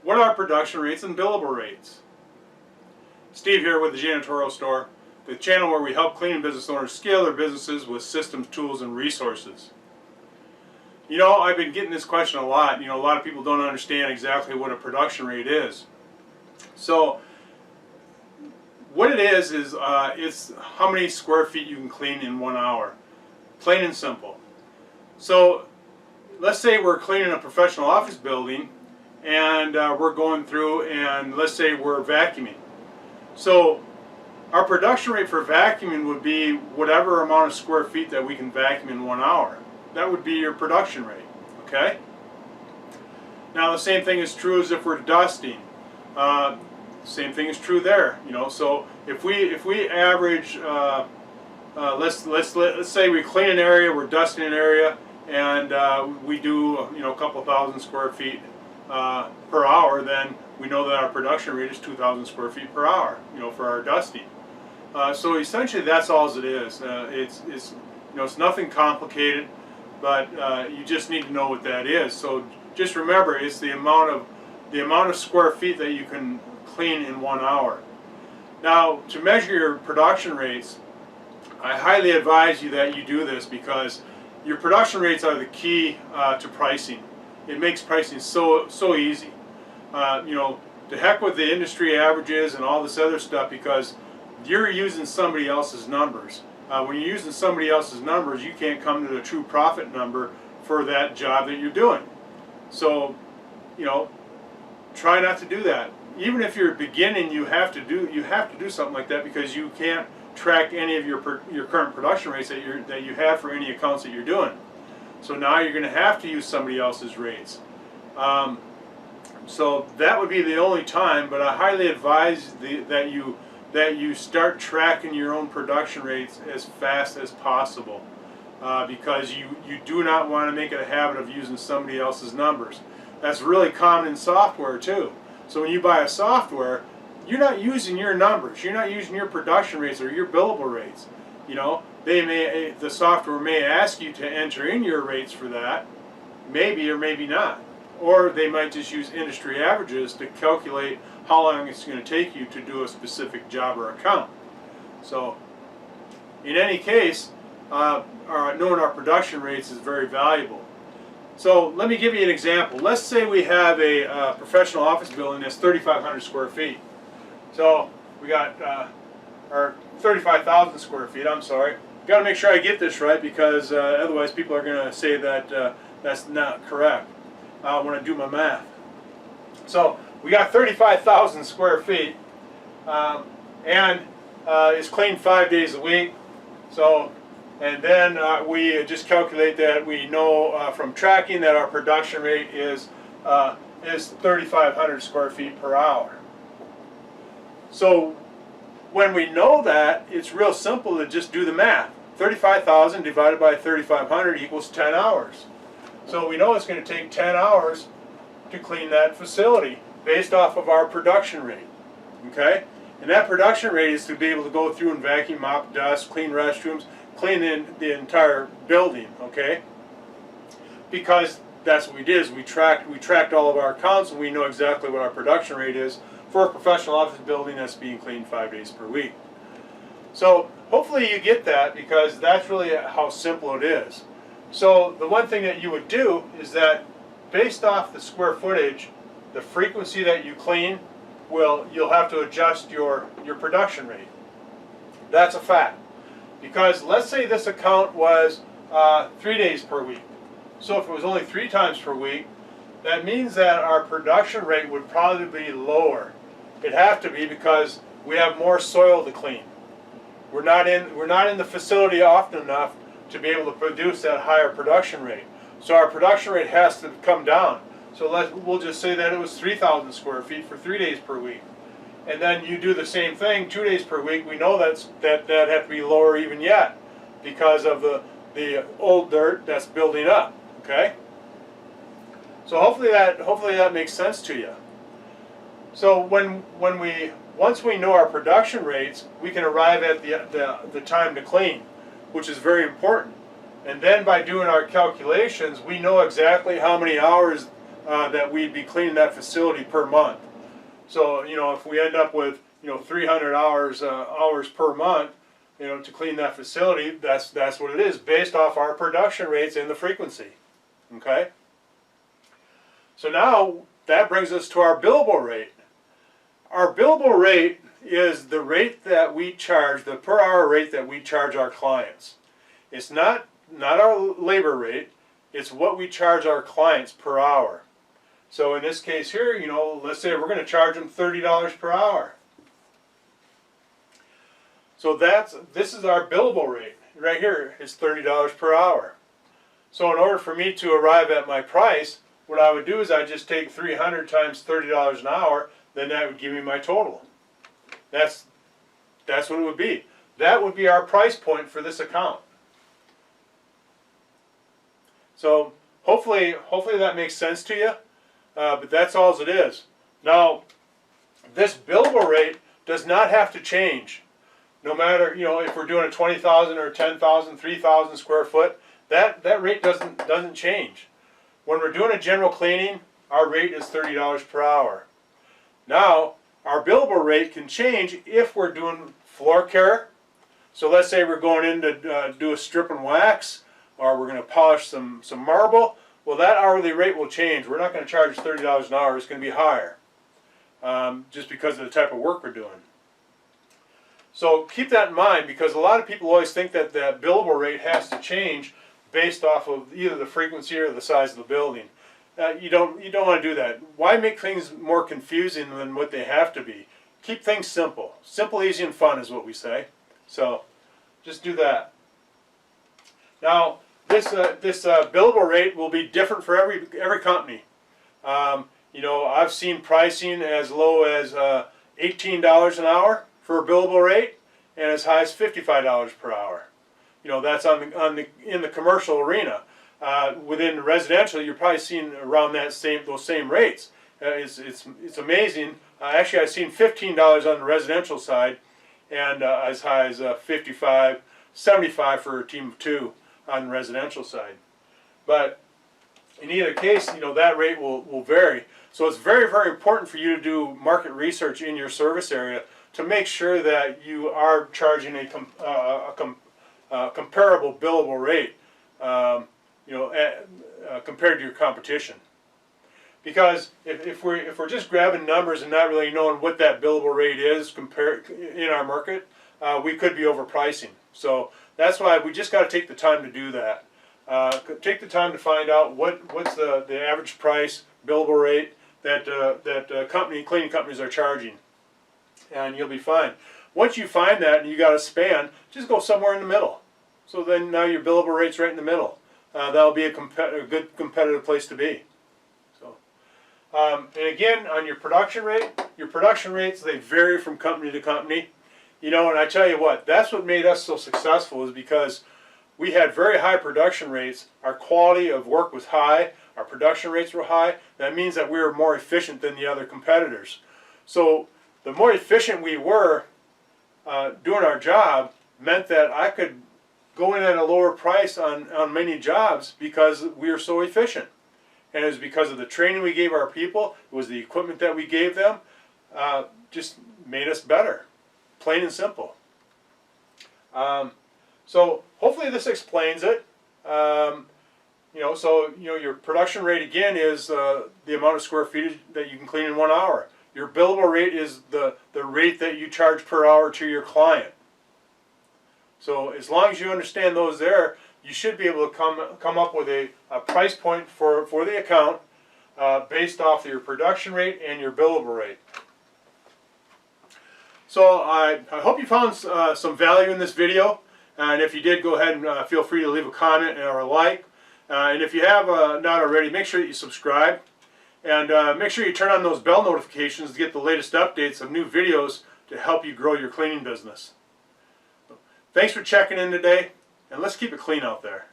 What are production rates and billable rates? Steve here with the Janitorial Store, the channel where we help cleaning business owners scale their businesses with systems, tools, and resources. You know, I've been getting this question a lot. You know, a lot of people don't understand exactly what a production rate is. So, what it is it's how many square feet you can clean in 1 hour. Plain and simple. So, let's say we're cleaning a professional office building, and we're going through, and let's say we're vacuuming. So our production rate for vacuuming would be whatever amount of square feet that we can vacuum in 1 hour. That would be your production rate, okay? Now the same thing is true as if we're dusting. Same thing is true there, you know. So if we average, let's say we clean an area, we're dusting an area, and we do, you know, a couple thousand square feet per hour, then we know that our production rate is 2,000 square feet per hour, you know, for our dusting. So essentially, that's all it is. It's you know, it's nothing complicated, but you just need to know what that is. So just remember, it's the amount of square feet that you can clean in 1 hour. Now, to measure your production rates, I highly advise you that you do this, because your production rates are the key to pricing. It makes pricing so easy. You know, to heck with the industry averages and all this other stuff, because you're using somebody else's numbers. When you're using somebody else's numbers, you can't come to the true profit number for that job that you're doing. So, you know, try not to do that. Even if you're beginning, you have to do something like that, because you can't track any of your current production rates that you have for any accounts that you're doing. So now you're going to have to use somebody else's rates. So that would be the only time, but I highly advise that you start tracking your own production rates as fast as possible, because you do not want to make it a habit of using somebody else's numbers. That's really common in software too. So when you buy a software, you're not using your numbers. You're not using your production rates or your billable rates. You know, the software may ask you to enter in your rates for that, maybe or maybe not. Or they might just use industry averages to calculate how long it's going to take you to do a specific job or account. So, in any case, knowing our production rates is very valuable. So, let me give you an example. Let's say we have a professional office building that's 3,500 square feet. So, we got our 35,000 square feet, I'm sorry. Got to make sure I get this right, because otherwise people are going to say that that's not correct when I do my math. So we got 35,000 square feet, and it's cleaned 5 days a week. So, and then we just calculate that we know from tracking that our production rate is 3,500 square feet per hour. So when we know that, it's real simple to just do the math. 35,000 divided by 3,500 equals 10 hours. So we know it's going to take 10 hours to clean that facility based off of our production rate. Okay? And that production rate is to be able to go through and vacuum, mop, dust, clean restrooms, clean the entire building. Okay? Because that's what we did, is we tracked all of our accounts, and we know exactly what our production rate is for a professional office building that's being cleaned 5 days per week. So hopefully you get that, because that's really how simple it is. So the one thing that you would do is that, based off the square footage, the frequency that you clean, you'll have to adjust your production rate. That's a fact. Because let's say this account was 3 days per week. So if it was only 3 times per week, that means that our production rate would probably be lower. It'd have to be, because we have more soil to clean. We're not in the facility often enough to be able to produce that higher production rate. So our production rate has to come down. So we'll just say that it was 3,000 square feet for 3 days per week. And then you do the same thing 2 days per week. We know that have to be lower even yet, because of the old dirt that's building up. Okay? So hopefully that makes sense to you. So once we know our production rates, we can arrive at the time to clean, which is very important. And then by doing our calculations, we know exactly how many hours that we'd be cleaning that facility per month. So, you know, if we end up with, you know, 300 hours per month, you know, to clean that facility, that's what it is, based off our production rates and the frequency. Okay? So now that brings us to our billable rate. Our billable rate is the rate that we charge, the per hour rate that we charge our clients. It's not our labor rate, it's what we charge our clients per hour. So in this case here, you know, let's say we're going to charge them $30 per hour. So this is our billable rate. Right here is $30 per hour. So in order for me to arrive at my price, what I would do is I'd just take 300 times $30 an hour, then that would give me my total. That's what it would be. That would be our price point for this account. So hopefully that makes sense to you, but that's all it is. Now, this billable rate does not have to change. No matter, you know, if we're doing a 20,000 or 10,000, 3,000 square foot, that rate doesn't change. When we're doing a general cleaning, our rate is $30 per hour. Now, our billable rate can change if we're doing floor care. So let's say we're going in to do a strip and wax, or we're going to polish some marble. Well, that hourly rate will change. We're not going to charge $30 an hour. It's going to be higher, just because of the type of work we're doing. So keep that in mind, because a lot of people always think that that billable rate has to change based off of either the frequency or the size of the building. You don't want to do that. Why make things more confusing than what they have to be? Keep things simple. Simple, easy, and fun is what we say. So just do that. Now, this billable rate will be different for every company. You know, I've seen pricing as low as $18 an hour for a billable rate, and as high as $55 per hour. You know, that's in the commercial arena. Within residential, you're probably seeing around those same rates. It's amazing. Actually, I've seen $15 on the residential side, and as high as $55, $75 for a team of 2 on the residential side. But in either case, you know, that rate will vary. So it's very, very important for you to do market research in your service area to make sure that you are charging a comparable billable rate, you know, compared to your competition. Because if we're just grabbing numbers and not really knowing what that billable rate is in our market, we could be overpricing. So that's why we just got to take the time to do that. Take the time to find out what's the average price billable rate that cleaning companies are charging, and you'll be fine. Once you find that and you got a span, just go somewhere in the middle. So then now your billable rate's right in the middle. That'll be a good competitive place to be. So, and again, on your production rates, they vary from company to company. You know, and I tell you what, that's what made us so successful, is because we had very high production rates. Our quality of work was high. Our production rates were high. That means that we were more efficient than the other competitors. So the more efficient we were doing our job meant that I could go in at a lower price on many jobs because we were so efficient. And it was because of the training we gave our people, it was the equipment that we gave them, just made us better, plain and simple. So hopefully this explains it. You know, so you know, your production rate again is the amount of square feet that you can clean in 1 hour. Your billable rate is the rate that you charge per hour to your client. So as long as you understand those there, you should be able to come up with a price point for the account based off of your production rate and your billable rate. So I hope you found some value in this video, and if you did, go ahead and feel free to leave a comment or a like. And if you have not already, make sure that you subscribe, and make sure you turn on those bell notifications to get the latest updates of new videos to help you grow your cleaning business. Thanks for checking in today, and let's keep it clean out there.